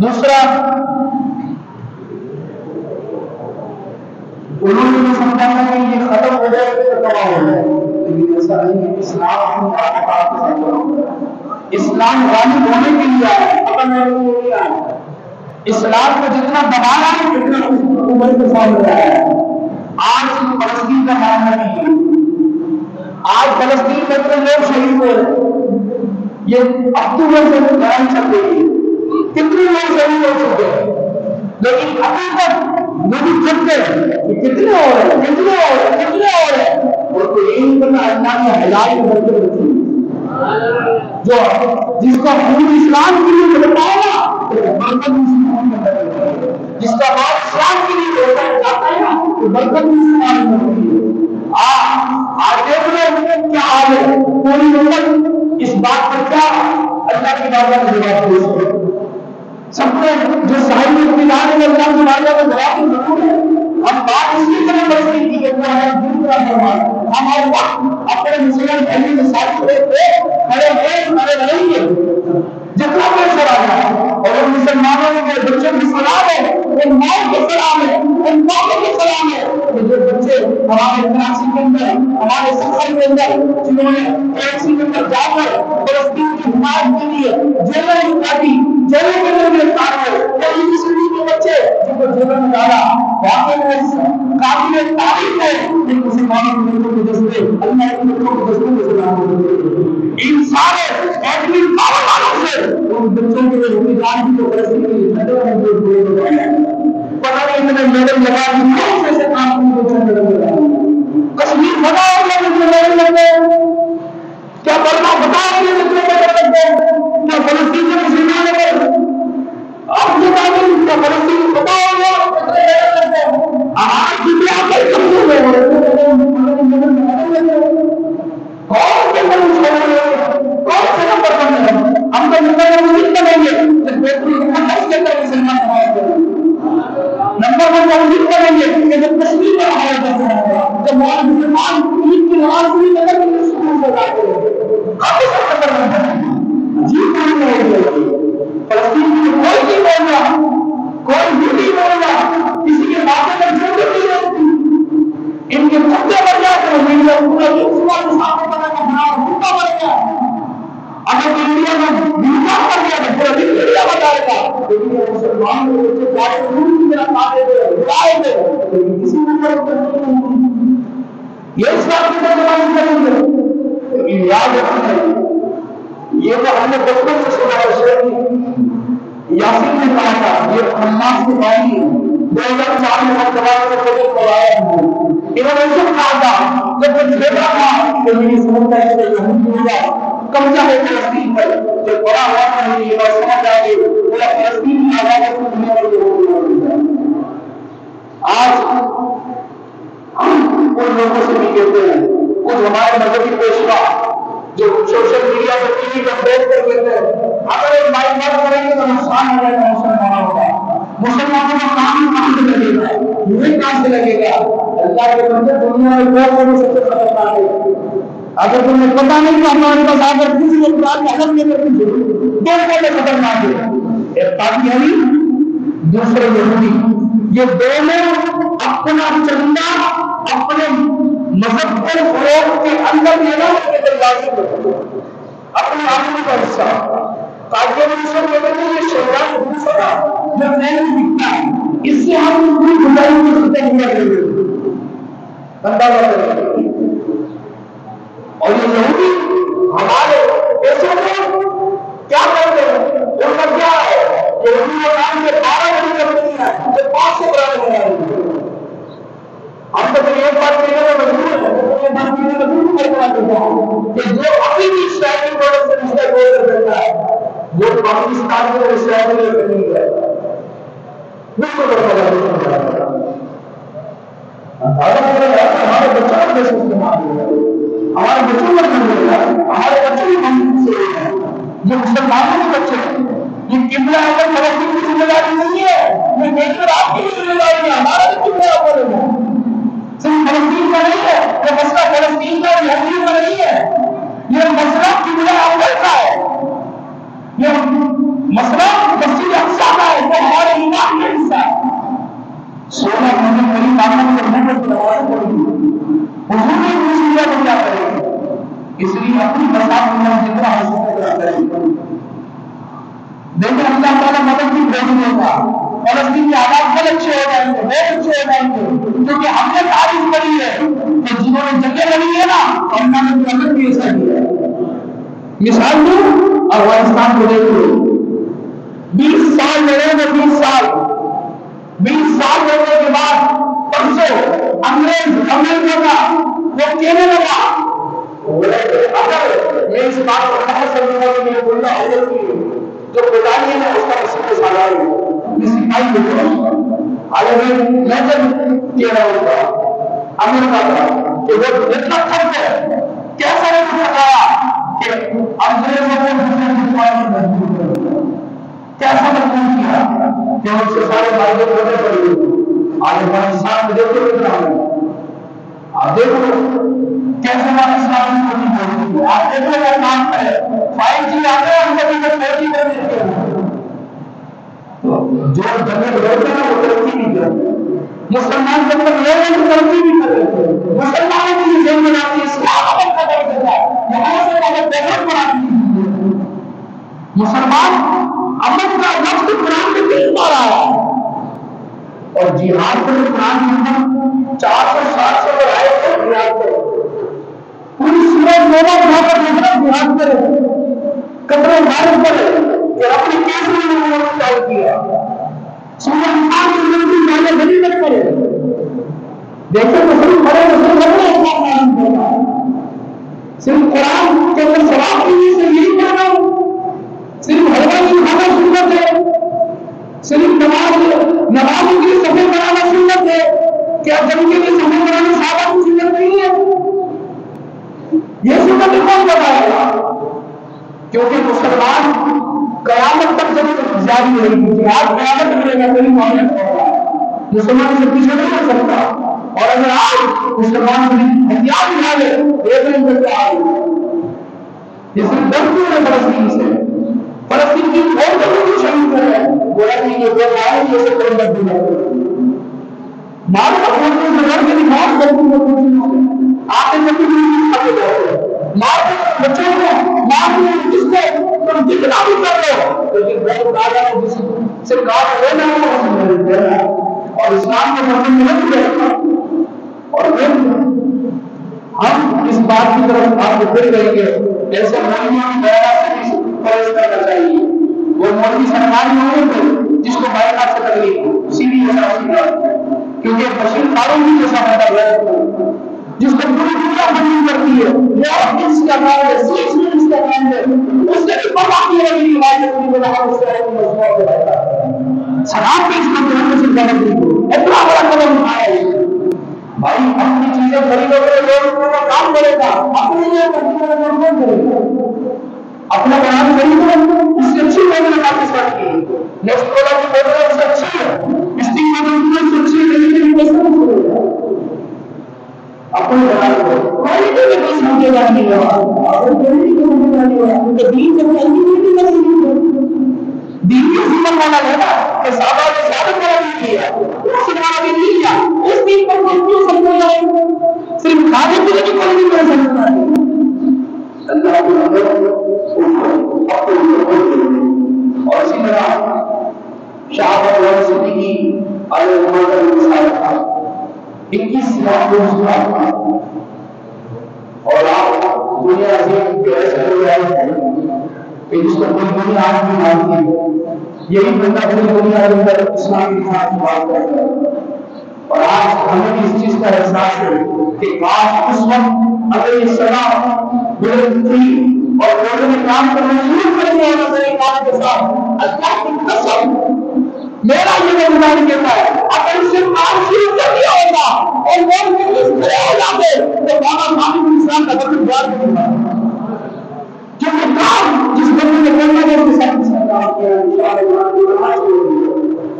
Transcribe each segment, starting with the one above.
دوسرا انہوں نے جو سمجھا تھا کہ یہ ختم ہو جائے تو تباہ ہو جائے، لیکن ایسا نہیں ہے۔ اسلام غالب ہونے کے لیے آیا، ختم ہونے کے لیے آیا۔ اسلام کو جتنا دبانا ہے اتنا عمر کے سامنے آیا ہے۔ آج فلسطین کا معاملہ نہیں ہے، آج فلسطین میں اتنے لوگ شہید ہوئے ہیں، یہ اکتوبر سے لڑائی چل رہی ہے، کتنے لوگ شہید ہو چکے ہیں، لیکن ابھی تک نبی چلتے کہ کتنے ہو رہے ہیں، کتنے ہو رہے ہیں، کتنے ہو رہے ہیں، اور تو یہی کرنا اللہ نے ہلائی کرتے رکھی جو جس کا خون اسلام کے لیے بتاؤ نا برکت مسلمان میں بدل ہے، جس کا بات اسلام کے لیے ہوتا ہے جاتا ہے نا تو برکت مسلمان میں ہوتی ہے۔ آج دیکھ لو کیا حال ہے، پوری امت اس بات پر کیا اللہ کی بارگاہ میں جواب پیش کرے۔ سب نے جو صاحب اطمینان ہے اللہ کی بارگاہ میں جواب ضرور ہے۔ ہم بات اس لیے کریں بڑھتی کی کہ ہم ہر وقت اپنے مسلمان بھائی کے ساتھ کھڑے رہیں گے جتنا پیسہ آ جائے، اور ان مسلمانوں کے بچوں کی سلام ہے، ان ماؤں کی سلام ہے، ان باپوں کی سلام ہے کہ جو بچے ہمارے کراچی کے اندر، ہمارے سفر کے اندر جنہوں نے کراچی کے اندر جا کر فلسطین کی حمایت کے لیے جیلیں کاٹی، جیلوں کے اندر گرفتار ہوئے، کئی مسلموں کے بچے جن کو جیلوں میں ڈالا، واقعی میں قابل تعریف ہے کہ مسلمانوں کے بچوں کے دستے اللہ کے بچوں کے دستے میں سلام ہوتے ان سارے ایٹمی پاور والوں سے ان بچوں کے لیے حکمران کی تو فلسطین کے لیے پتہ نہیں اتنے میڈل لگا دی کون سے کام کو بچوں میڈل لگا کشمیر بتاؤ کہ کتنے میڈل لگے، کیا برما بتاؤ کہ کتنے میڈل لگے، کیا فلسطین کے مسلمانوں پر آپ بتاؤ کیا فلسطین بتاؤ کتنے میڈل لگے، آج دنیا کے کمزور میں ہو رہے کون سے کون سے نمبر پر ہے، ہم تو مسلمان بنیں گے مسلمان نمبر ون موجود کریں گے کہ جب کشمیر میں آیا جاتا ہے جب مسلمان عید کی نماز پوری نظر میں سکون ہو جاتے ہیں کافی سب نظر میں جی پوری نہیں ہوگی فلسطین میں کوئی نہیں بول رہا، کوئی بھی نہیں بول رہا، کسی کے باتیں پر چھوٹے نہیں ہوتی، ان کے خطے بن جاتے ہیں میڈیا پورا مسلمان مسافر بنا کا بنا حکم بن گیا، اگر انڈیا میں بھوکا کر دیا تو پورا دن انڈیا بتائے گا، لیکن یہ مسلمان کے بچے جائے خون کی طرح کھاتے تھے بلائے تھے لیکن کسی نے یہ اسلام کی ترجمانی کریں گے، لیکن یاد رکھنا یہ تو ہم نے بچپن سے سنا ہے، شیخ یاسین نے کہا تھا یہ حماس کے بھائی 2004 میں مقتبہ میں خود پڑھایا انہوں نے سب کہا تھا جب وہ چھوٹا تھا تو میری سمجھتا ہے کہ یہودی ہوگا قبضہ ہے فلسطین پر، جو بڑا ہوا ہے یہ بات سمجھ آ گئی پورا فلسطین کی آزادی کو دنیا میں ہوگی۔ آج ہم ان لوگوں سے بھی کہتے ہیں کچھ ہمارے مذہبی پیشوا جو سوشل میڈیا پر ٹی وی پر بیٹھ کر کہتے ہیں اگر ایک بات بات کریں گے تو نقصان ہو جائے گا مسلمانوں کا، مسلمانوں کا کام کہاں سے لگے گا، یہ کہاں سے لگے گا، اللہ کے بندے دنیا میں بہت بڑے سب سے خطرناک ہے۔ اگر تمہیں پتا نہیں کہ ہمارے پاس آ کر کسی کو قرآن میں حضر لے کر دو بڑے خطرناک ہے، ایک قادیانی دوسرے یہودی، یہ دونوں اپنا چندہ اپنے مذہب کو فروغ کے اندر لینا لازم ہے، اپنے آدمی کا حصہ قادیانی سے کہتے ہیں یہ شیطان دوسرا جو نہیں دکھتا ہے اس سے ہم پوری گزاری کو سکتے ہیں اندازہ کریں، اور یہ یہودی ہمارے پیسوں کو کیا کرتے ہیں ان کا کیا ہے یہودی کا کام کے 12 بڑی کمپنی ہے جو 500 برانے بنا رہی ہے، ہم تو ایک بات کہنے میں مجبور ہے یہ بات کہنے میں مجبور کرنا چاہتا ہوں کہ جو ابھی بھی اسرائیلی پروڈکٹ سے رشتہ گول کر سکتا ہے وہ پاکستان میں اسرائیلی نہیں ہے بالکل ہمارے بچوں میں سے استعمال ہو ہمارے بچوں میں ہمارے بچوں بھی محسوس ہو رہے ہیں جو مسلمانوں کے بچے ہیں یہ قبلہ اگر فلسطین کی ذمہ داری نہیں ہے یہ دیکھ کر آپ کی بھی ذمہ داری ہے، ہمارا بھی قبلہ اوپر ہے، صرف فلسطین کا نہیں ہے یہ مسئلہ فلسطین کا اور یہودیوں کا نہیں ہے، یہ مسئلہ قبلہ اول کا ہے، یہ مسئلہ مسجد اقصی کا اس لیے اپنی مساعد میں جتنا ہو سکے دیکھیں اللہ تعالیٰ مدد بھی بھیجنے کا فلسطین کے حالات بہت اچھے ہو جائیں گے، بہت اچھے ہو جائیں گے، کیونکہ ہم نے تعریف کری ہے کہ جنہوں نے جگہ لگی ہے نا اللہ نے مدد بھی ایسا کیا ہے۔ مثال دوں افغانستان کو دیکھ لو، 20 سال لڑے گے، 20 سال لڑنے کے بعد پرسوں انگریز امریکہ کا وہ کہنے لگا اگر میں اس بات کو کہہ سکوں کہ میں بولنا ہے جو بتائیے نا اس کا کسی کو سالا ہے کسی بھائی کو کروں حالانکہ میں جب کہہ رہا ہوں تھا امریکہ کا کہ وہ اتنا تھک ہے کیسا نہیں بتایا کہ انگریزوں کو دوسرے دشمن مجبور کر کیسا مجبور کیا کہ ان سے سارے فائدے ہونے پڑے آج افغانستان میں دیکھو کتنا ہے آپ دیکھو کیسے ہمارے اسلام کو نہیں بولتے آپ دیکھو وہ کام ہے 5G آتے ہیں ہم کبھی تک 4G کر دیتے ہیں جو جنگیں لڑتے ہیں وہ ترقی نہیں کرتے مسلمان جب تک لڑ رہے ہیں ترقی نہیں کر رہے مسلمانوں کی یہ جنگ بناتی ہے اسلام اگر قدر کرتا ہے یہاں سے اگر بہت بناتی ہے مسلمان امن کا لفظ قرآن میں کئی بار آیا اور جہاد پر قرآن کے اندر 400 پر آئے تھے جہاد پر پوری سورج مولا بنا کر جہاد کرے کپڑے مارے پڑے کہ اپنی کیسے نے وہ چال کیا سورج انسان کی زندگی مانے بنی نہ کرے دیکھو تو صرف بڑے مسلم بڑے اپنا معلوم کرنا صرف قرآن کے اندر سواب کی سے یہی کرنا صرف حلوہ کی کھانا سنت ہے صرف نماز کی سفر بنانا سنت ہے کیا جنگ کے لیے سفر بنانا صحابہ کی سنت نہیں ہے یہ سنت کون بتائے گا کیونکہ مسلمان قیامت تک جب جاری رہے گی جہاد قیامت کرے گا کوئی معاملہ ہوگا مسلمان سے پیچھے نہیں ہو سکتا اور اگر آج مسلمان ہتھیار اٹھا لے ایک دن کرتے آئے یہ صرف ڈرتے ہیں فلسطین سے فلسطین کی بہت ضروری شہید کر رہے ہیں بولا کہ یہ دو آئے یہ سے کریں گے مار اپنے سے لڑ کے دکھاؤ آپ نے کبھی مار بچوں کو مار جس کو تم جتنا بھی کر لو لیکن بہت زیادہ جس سے کام ہونا ہے اور اسلام کے مطلب میں نہیں رہتا اور پھر ہم اس بات کی طرف آپ کو پھر رہیں گے ایسے مولویوں کی بیعت سے بھی پرہیز کرنا چاہیے وہ مولوی سرکاری ہونے جس کو بیعت سے تکلیف سیدھی ایسا کیونکہ بشیر فاروق بھی جیسا مطلب ہے جس کو پوری دنیا بندی کرتی ہے وہ اس کا نام ہے سیکس میں اس کا نام ہے اس نے بھی پرواہ نہیں رکھی روایت کو بنا اس سے مضمون کرتا ہے سلام پہ اس کو جنت سے جنت دی اتنا بڑا قدم اٹھایا ہے بھائی اپنی چیزیں خریدو گے لوگ کا کام کرے گا اپنے لیے کون کرے گا اپنا بیان خریدو اس سے اچھی بات لگا کے ساتھ کی نیکسٹ پروڈکٹ بہت اس سے اچھی ہے اسٹنگ میں اس سے اچھی ہے لیکن یہ کیسے کرے گا اپنے بیان کو کوئی بھی نہیں سمجھے گا نہیں ہوا اگر کوئی بھی سمجھے گا نہیں ہوا تو دین سے کوئی بھی نہیں دین کی زمین والا ہے نا کہ صحابہ نے ثابت کرا نہیں کیا اس نے بھی نہیں کیا اس دین پر کوئی کیوں سمجھے گا صرف کھانے پینے کی کوئی نہیں کر سکتا اللہ کو اور اسی طرح شاہ اللہ صدیقی علیہ السلام کا 21 لاکھ مسلمان اور آپ دنیا سے ایسے ہو رہے ہیں کہ جس کو کوئی دنیا آج بھی مانتی ہے یہی بندہ پوری دنیا کے اندر اسلام کی بات کرتا ہے اور آج ہمیں بھی اس چیز کا احساس ہے کہ کاش اس وقت اگر یہ سلام بلند تھی اور لوگوں نے کام کرنا شروع کر دیا نظر کام کے ساتھ اللہ کی قسم میرا یہ گمان کہتا ہے اگر اسے کام شروع کر دیا ہوگا اور لوگ مجلس کھڑے ہو جاتے تو بابا مالک انسان کا وقت بار ہوگا کیونکہ کام جس بندے نے کرنا ہے اس کے ساتھ کام کیا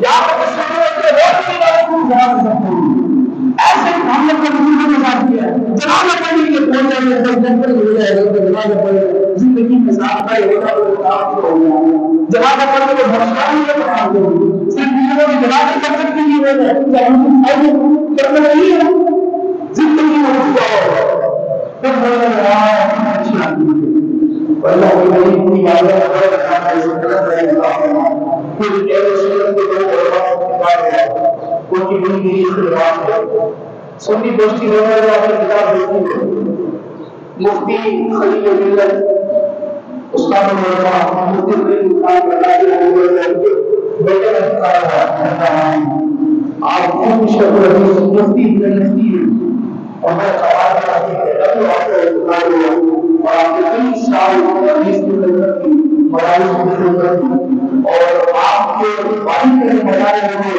یا تو اس کے روز کی بات کو جواب سکتے ہیں ایسے ہم نے بزرگوں کے ساتھ کیا جنازہ پڑھنے کے پہنچ جانے 10 دن پر ہو جائے گا جنازہ پڑھے زندگی کے ساتھ کا یہ ہوتا ہو گیا جنازہ پڑھنے کے بھرشانی کے بات ہوگی صرف یہ کہ جنازہ پڑھ سکتے ہیں وہ ہے ہم کو فائدہ کرنا نہیں ہے زندگی میں اس کا پھر بولنے رہا ہے اچھی اللہ کی بڑی کی باتیں اگر رکھنا ہے اس طرح سے اللہ پھر ایک سنت کے دو علماء بات ہے ان کی بڑی بڑی اختلاف ہے سنی دوستی ہونے والے اپنی کتاب دیکھیں گے مفتی خلیل ملت استاد العلماء مفتی خلیل ملت بیٹے کا آپ کو شکر حدیث مفتی بنتی اور میں سوال کرتی ہے ابھی آپ اور آپ کے کئی سال حدیث کی خدمت کی مدارس کی خدمت کی اور آپ کے والد کے مدارس میں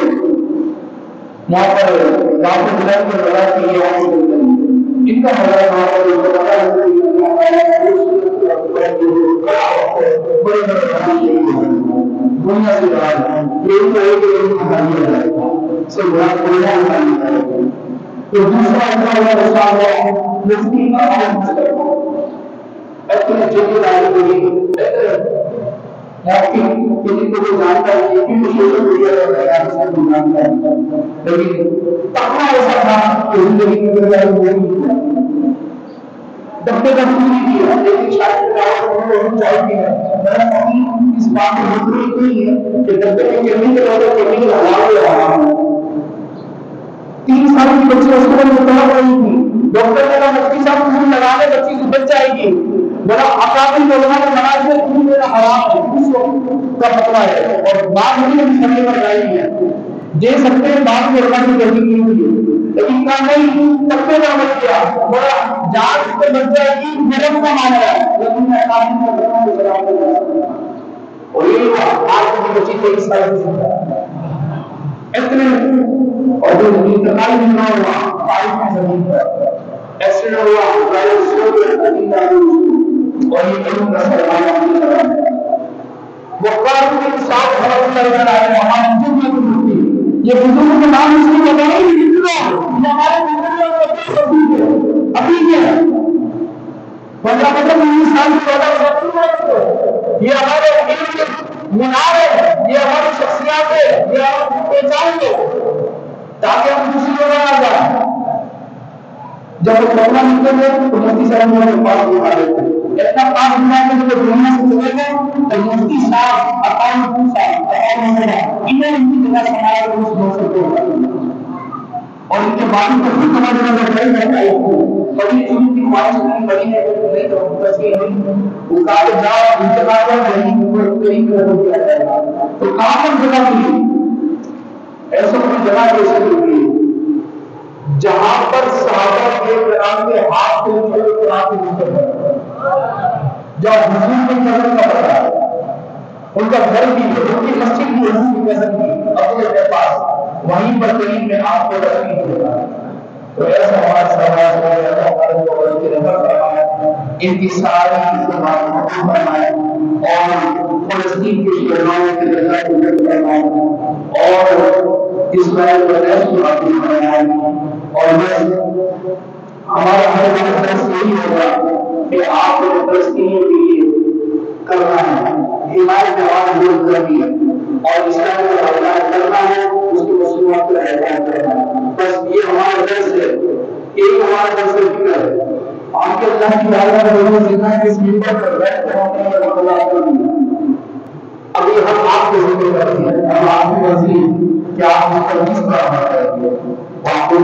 وہاں پر دعوت دلائل میں بڑا کی ان کا بڑا وہاں پر بڑا بڑے دنیا سے بعد یہ سے بڑا تو دوسرا مثال ہے مفتی اپنے جگہ آئی کسی کو جانتا ہے یہ بھی سوشل میڈیا پر جانتا ہے لیکن پکا ایسا تھا کہ زندگی میں ڈبے کا نہیں کیا لیکن شاید چاہیے اس بات کی ضرورت نہیں ہے کہ ڈبے کی کمی کے وجہ سے کمی حلال رہا 3 سال کی بچی اسکول میں طلب رہی تھی ڈاکٹر نے کہا مفتی صاحب خون لگا لے بچی سے بچ جائے گی میرا اکابر علماء نے مناظر میں خون میرا حرام ہے اس وقت کا فتویٰ ہے اور بعد میں بھی سمجھے پر جائے ہے دے سکتے ہیں بعد میں علماء کی تحقیق کی ہوئی ہے لیکن کہا نہیں تبے کا مت کیا بڑا جان سے بچ جائے گی مرم کا معاملہ ہے لیکن میں اکابر کو اور یہ آج کی بچی 23 سال کی اتنے اور جو انتقال بھی نہ ہوا بائک کی زمین پر ایکسیڈنٹ ہوا ڈرائیور سو گیا اور یہ علم کا سرمایہ نہیں لگا وقار کے ساتھ خبر لگا رہا ہے ہمارے جو بھی مفتی یہ بزرگ کے نام اس کو بتایا ہی نہیں یہ ہمارے بزرگ ابھی کیا 15-20 سال کی یہ ہمارے علم کے مینار ہے یہ ہماری شخصیات ہے یہ ہم پہچان ہے تاکہ ہم دوسری جگہ آ جائیں جب وہ کورونا نکلے گئے تو مفتی صاحب نے پاس بتا دیتے اتنا پاس بنا کے جو دنیا سے چلے گئے تو مفتی صاحب اکاؤنٹ انہیں ان کی جگہ سنبھالا تو اس دوست کو اور ان کے بعد کو بھی سمجھنا میں رہتا ہے بڑی چیز کی خواہش نہیں بڑی ہے نہیں تو بچے نہیں وہ کہا کہ جاؤ انتقال ہے نہیں وہ کہیں کر دیا جائے گا تو کہاں پر جگہ ملی ایسا کوئی جگہ کیسے ملی جہاں پر صحابہ کے کرام کے ہاتھ کو اوپر قرآن کے اوپر جب حضور کے قدم کا پتہ ان کا گھر بھی ان کی مسجد بھی حضور کی قدم کی اپنے کے پاس وہیں پر قریب میں آپ کو رکھنی ہوگا تو ایسا ہمارا سماج میں ایسا ہمارے کو کے نظر فرمائے ان کی ساری زبان کو فرمائے اور فلسطین کے شہریوں کے نظر کو فرمائے اور اسرائیل و فلسطین کی بات فرمائے اور ہمارا ہر درس یہی ہوگا کہ آپ کو فلسطینیوں کے لیے کرنا ہے حمایت جواب دور کرنی ہے اور اسلام کو حمایت کرنا ہے اس کی مصنوعات کو احترام کرنا ہے بس یہ ہمارا درس ہے ایک ہمارا درس فکر ہے آپ کے اللہ کی تعالیٰ نے ہمیں سکھایا کہ اس ممبر پر بیٹھ کر ہم اللہ کریں ابھی ہم آپ کو ذکر کرتے ہیں ہم آپ کی مرضی کہ آپ اس پر کس طرح بات کرتے ہیں آپ کو